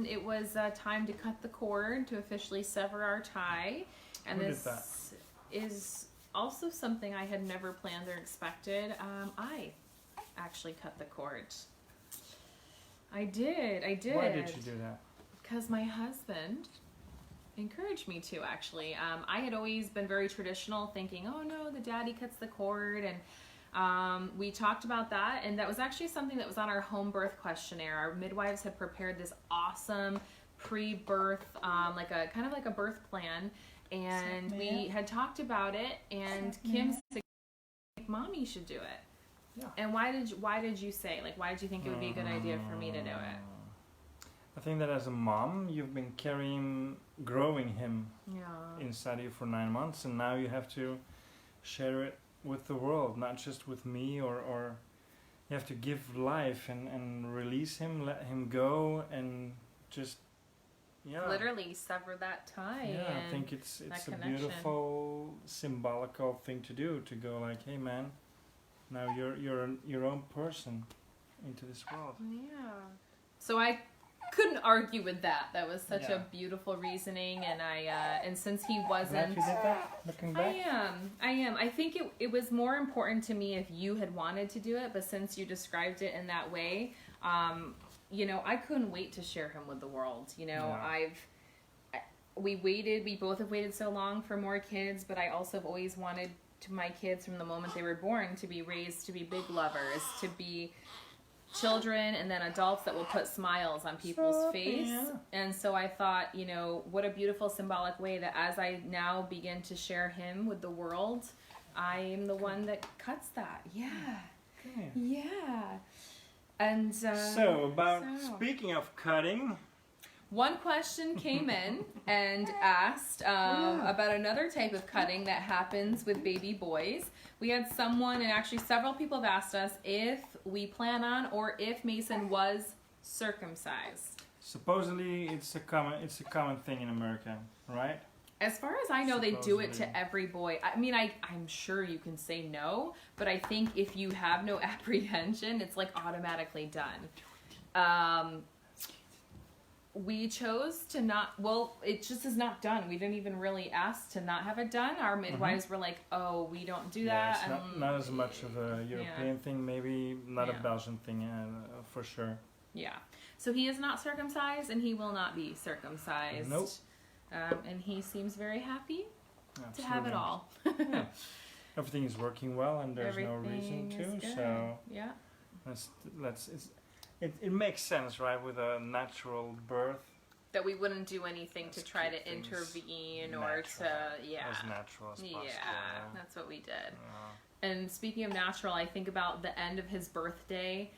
it was time to cut the cord to officially sever our tie. And Who this did that? is also something I had never planned or expected. I actually cut the cord. I did. Why did you do that? Because my husband encouraged me to, actually. I had always been very traditional, thinking, oh no, the daddy cuts the cord, and we talked about that, and that was actually something that was on our home birth questionnaire. Our midwives had prepared this awesome pre-birth, like a birth plan, and we had talked about it, and Kim said, Mommy should do it. Yeah. And why did you say, like, why did you think it would be a good idea for me to do it? I think that as a mom, you've been growing him inside you for 9 months, and now you have to share it with the world, not just with me, or you have to give life and release him, let him go, and just literally sever that tie. Yeah, I think it's a beautiful symbolical thing to do, to go like, hey man, now you're your own person into this world. Yeah. So I couldn't argue with that. That was such a beautiful reasoning, and and since he wasn't, glad you did that, looking back. I am. I think it was more important to me if you had wanted to do it, but since you described it in that way, I couldn't wait to share him with the world. We both have waited so long for more kids, but I also have always wanted my kids from the moment they were born to be raised to be big lovers, to be children and then adults that will put smiles on people's face. And so I thought, what a beautiful symbolic way that as I now begin to share him with the world, I am the one that cuts that. Yeah. Okay. Yeah. And speaking of cutting, one question came in and asked about another type of cutting that happens with baby boys. We had someone, and actually several people have asked us if we plan on or if Mason was circumcised. Supposedly it's a common thing in America, right? As far as I know, they do it to every boy. I mean, I'm sure you can say no, but I think if you have no apprehension, it's like automatically done. We chose to not, it just is not done. We didn't even really ask to not have it done. Our midwives were like, oh, we don't do that. It's not as much of a European thing, maybe not a Belgian thing, for sure. Yeah. So he is not circumcised, and he will not be circumcised. Nope. And he seems very happy to have it all. Yeah. Everything is working well, and there's no reason to. So yeah. It makes sense, right, with a natural birth. That we wouldn't do anything to try to intervene or to, as natural as possible. Yeah, that's what we did. And speaking of natural, I think about the end of his birthday.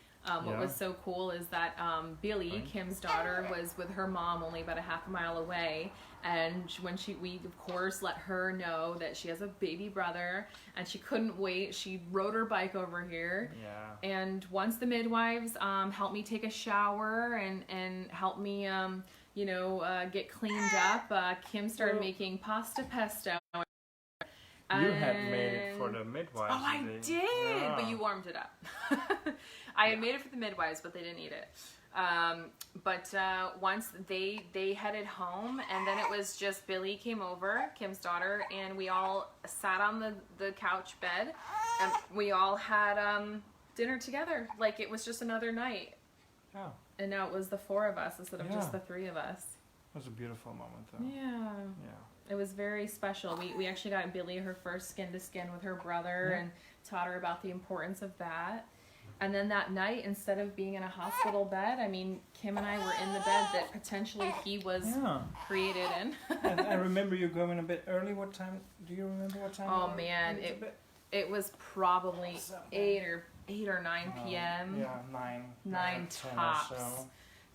What was so cool is that Billy, Kim's daughter, was with her mom only about a half a mile away, and when we of course let her know that she has a baby brother, and she couldn't wait. She rode her bike over here, and once the midwives helped me take a shower and helped me get cleaned up, Kim started making pasta pesto. You had made it for the midwives. Oh, I did, but you warmed it up. I had made it for the midwives, but they didn't eat it. But once they headed home, and then it was just Billy came over, Kim's daughter, and we all sat on the couch bed, and we all had dinner together. Like it was just another night. Oh. And now it was the four of us instead of just the three of us. It was a beautiful moment, though. Yeah. It was very special. We actually got Billy her first skin to skin with her brother and taught her about the importance of that. And then that night, instead of being in a hospital bed, I mean, Kim and I were in the bed that potentially he was created in. And I remember you going a bit early. What time? Do you remember what time? Oh man, it was probably 8 or 9 p.m. Yeah, 9 tops.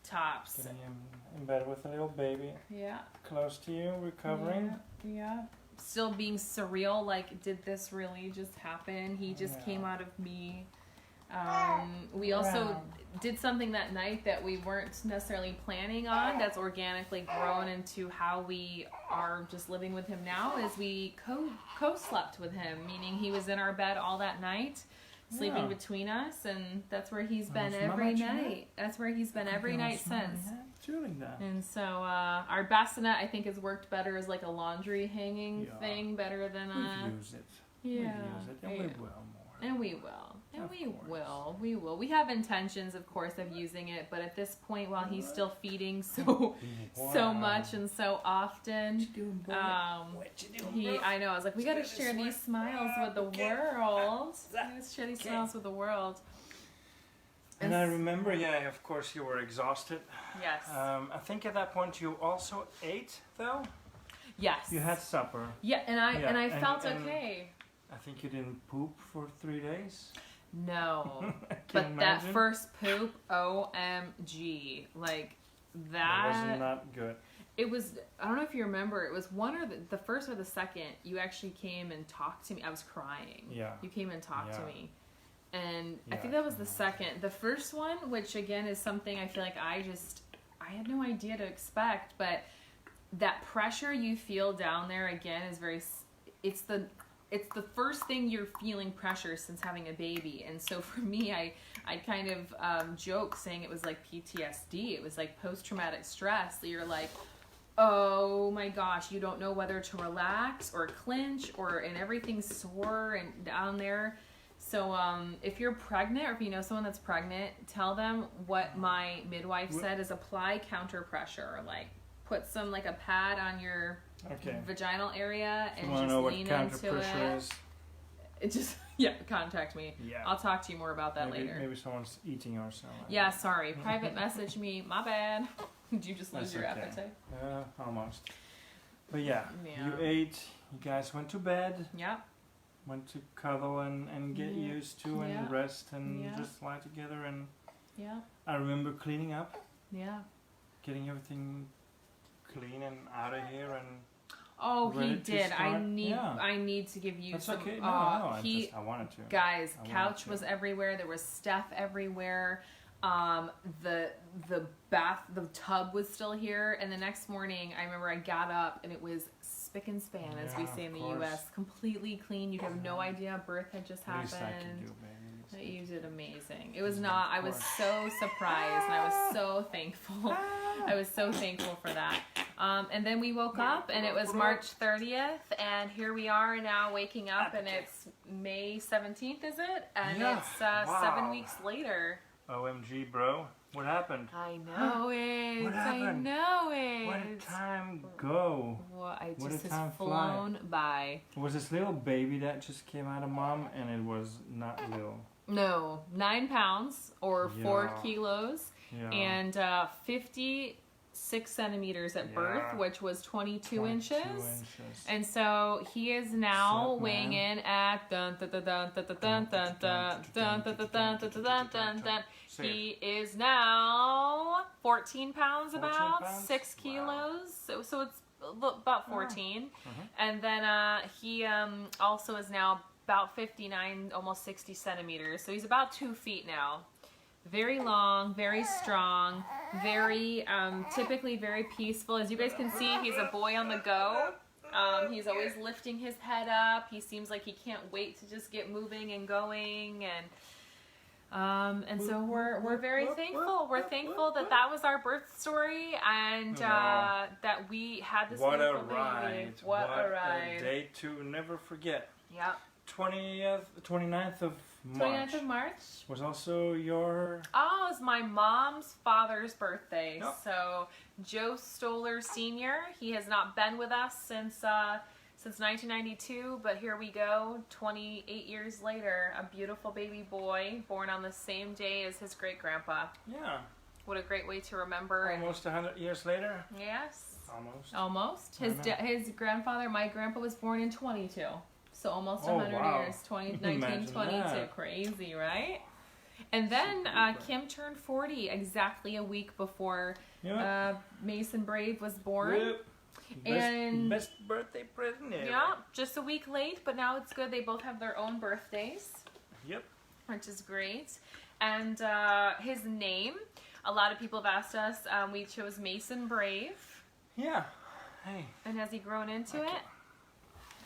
Tops. Getting him in bed with a little baby. Yeah. Close to you, recovering. Yeah. Still being surreal, like, did this really just happen? He just came out of me. We also did something that night that we weren't necessarily planning on, that's organically grown into how we are just living with him now, is we co-slept with him, meaning he was in our bed all that night. sleeping between us, and that's where he's been every night. That's where he's been every night since. And so our bassinet, I think, has worked better as like a laundry hanging thing, better than we use it. We use it, and we will more. And we will. And we will. We have intentions, of course, of using it, but at this point, while he's still feeding so much and so often, what you doing, I know. I was like, we got to share these smiles with the world. Let's share these smiles with the world. And I remember, of course, you were exhausted. Yes. I think at that point you also ate, though. Yes. You had supper. Yeah, and I felt okay. I think you didn't poop for 3 days. No, but that first poop, OMG, like that. That was not good. It was, I don't know if you remember, it was one or the first or the second, you actually came and talked to me. I was crying. Yeah. You came and talked to me. And I think that was the second. The first one, which again is something I feel like I had no idea to expect, but that pressure you feel down there again is it's the first thing you're feeling pressure since having a baby. And so for me, I kind of joke saying it was like PTSD. It was like post-traumatic stress. You're like, oh my gosh, you don't know whether to relax or clench and everything's sore and down there. So if you're pregnant or if you know someone that's pregnant, tell them what my midwife said is apply counter pressure. Like put some like a pad on your vaginal area and just lean into it. It just contact me. Yeah. I'll talk to you more about that later. Maybe someone's eating or something. Yeah, sorry. Private message me. My bad. Did you just lose your appetite? Almost. But you ate. You guys went to bed. Yeah. Went to cuddle and get used to and rest and just lie together and. Yeah. I remember cleaning up. Yeah. Getting everything clean and out of here and. Oh, he did. I need to give you some. Okay. No, I wanted to. Guys, couch was everywhere. There was stuff everywhere. The tub was still here. And the next morning, I remember I got up and it was spick and span, as we say in the U.S. Completely clean. You'd have no idea birth had just happened. You did amazing. It was not. I was so surprised and I was so thankful. I was so thankful for that. And then we woke up and it was March 30th and here we are now waking up and it's May 17th, is it? And it's 7 weeks later. OMG, bro. What happened? I know it. What happened? I know it. Where did time go? Well, I just has flown by. It was this little baby that just came out of mom and it was not little. No, 9 pounds or 4 kilos and 56 centimeters at birth, which was 22 inches. And so he is now weighing in at he is now 14 pounds, about 6 kilos. So it's about 14. And then he also is now about 59, almost 60 centimeters. So he's about 2 feet now. Very long, very strong, very typically very peaceful. As you guys can see, he's a boy on the go. He's always lifting his head up. He seems like he can't wait to just get moving and going. And so we're very thankful. We're thankful that was our birth story and that we had this beautiful baby. What a ride. A day to never forget. Yep. 29th of March. 29th of March. Was also your... Oh, it's my mom's father's birthday. Yep. So Joe Stoller Sr., he has not been with us since 1992, but here we go, 28 years later, a beautiful baby boy born on the same day as his great-grandpa. Yeah. What a great way to remember. Almost 100 years later? Yes. Almost. His grandfather, my grandpa, was born in 22. So almost 100 years, 1922. Crazy, right? And then Kim turned 40 exactly a week before Mason Brave was born. Yep. Best birthday present ever. Yeah, just a week late, but now it's good. They both have their own birthdays. Yep. Which is great. And his name, a lot of people have asked us, we chose Mason Brave. Yeah. Hey. And has he grown into it?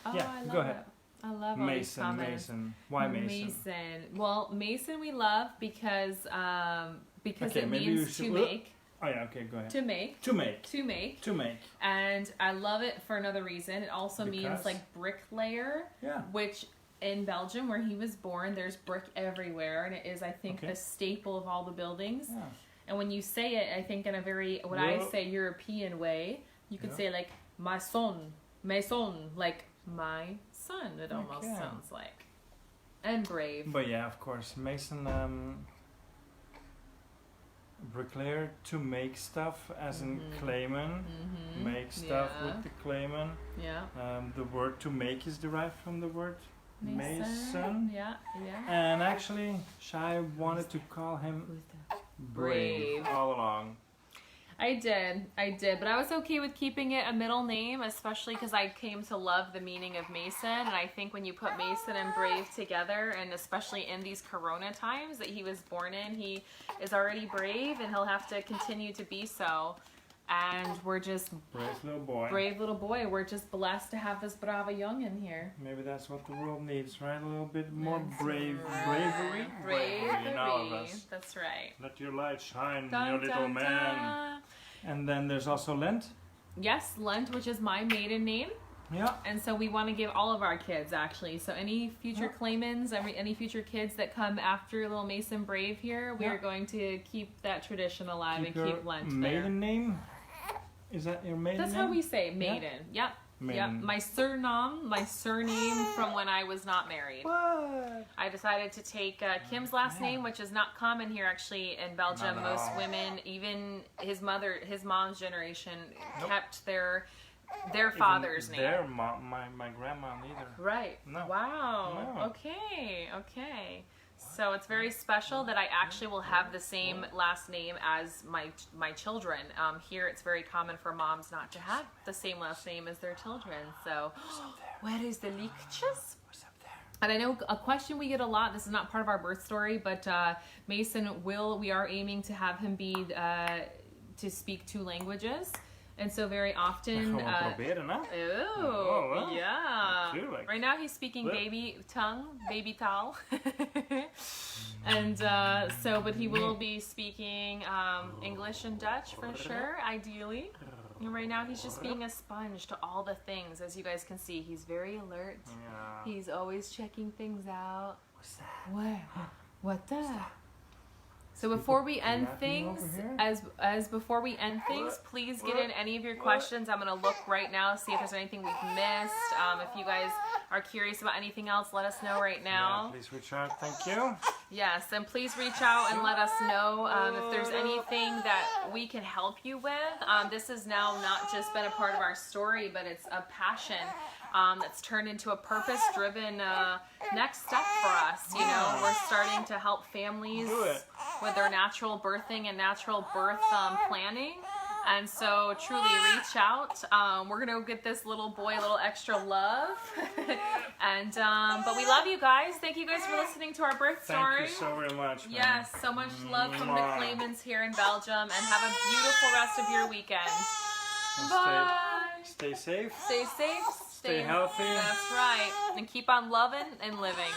Oh, yeah, I love go ahead. it. I love all these comments. Mason. Why Mason? Mason. Well, Mason we love because Okay, it maybe you means should to make. Oh yeah, okay, go ahead. To make. To make. To make. To make. And I love it for another reason. It also means like bricklayer. Yeah. Which in Belgium, where he was born, there's brick everywhere, and it is, I think, the staple of all the buildings. Yeah. And when you say it, I think in a very, I say, European way, you could say like maison, like my son. It almost sounds like, and brave. But yeah, of course, Mason. Bricklayer, to make stuff, as in Clayman, make stuff with the Clayman. Yeah. The word to make is derived from the word Mason. Yeah. And actually, Shai wanted to call him Brave all along. I did, but I was okay with keeping it a middle name, especially because I came to love the meaning of Mason, and I think when you put Mason and Brave together, and especially in these Corona times that he was born in, he is already brave, and he'll have to continue to be so. And we're just brave little boy. We're just blessed to have this brava youngin here. Maybe that's what the world needs, right? A little bit more bravery in all of us. That's right. Let your light shine, you little man. And then there's also Lent. Yes, Lent, which is my maiden name. Yeah. And so we want to give all of our kids, actually. So any future Cleymans, any future kids that come after little Mason Brave here, we are going to keep that tradition alive and keep Lent maiden name? Is that your maiden name? That's how we say maiden. Yep. Maiden. Yep. My surname from when I was not married. What? I decided to take Kim's last name, which is not common here actually in Belgium. Most women, even his mom's generation, kept their father's name. My grandma neither. Right. No. Wow. No. Okay. So it's very special that I actually will have the same last name as my children. Here it's very common for moms not to have the same last name as their children. So where is the lichtjes? What's up there? And I know a question we get a lot, this is not part of our birth story, but Mason we are aiming to have him be to speak 2 languages. And so very often, right now he's speaking baby taal. And but he will be speaking English and Dutch for sure, ideally. And right now he's just being a sponge to all the things. As you guys can see, he's very alert. Yeah. He's always checking things out. What's that? Where? What the? So before we end things, before we end things, please get in any of your questions. I'm going to look right now, see if there's anything we've missed. If you guys are curious about anything else, let us know right now. Yeah, please reach out. Thank you. Yes, and please reach out and let us know if there's anything that we can help you with. This has now not just been a part of our story, but it's a passion that's turned into a purpose-driven next step for us. You know, we're starting to help families with their natural birthing and natural birth planning. And so truly reach out. We're going to get this little boy a little extra love. And but we love you guys. Thank you guys for listening to our birth story. Thank you so very much. Man. Yes, so much love from the Cleymans here in Belgium. And have a beautiful rest of your weekend. Bye. Stay safe. Stay safe. Stay healthy. That's right. And keep on loving and living.